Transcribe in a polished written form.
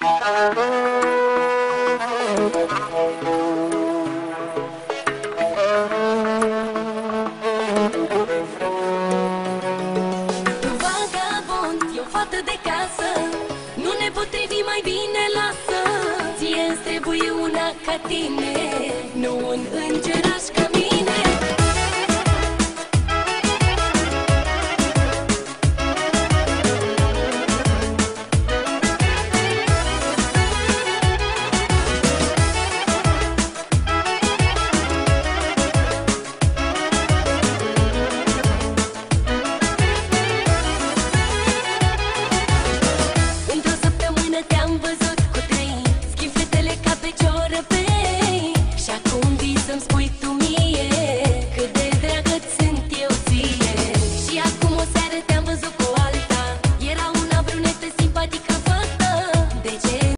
Vagabond, e o fată de casă, nu ne potrivi, mai bine lasă. Ție-ți trebuie una ca tine, nu un înger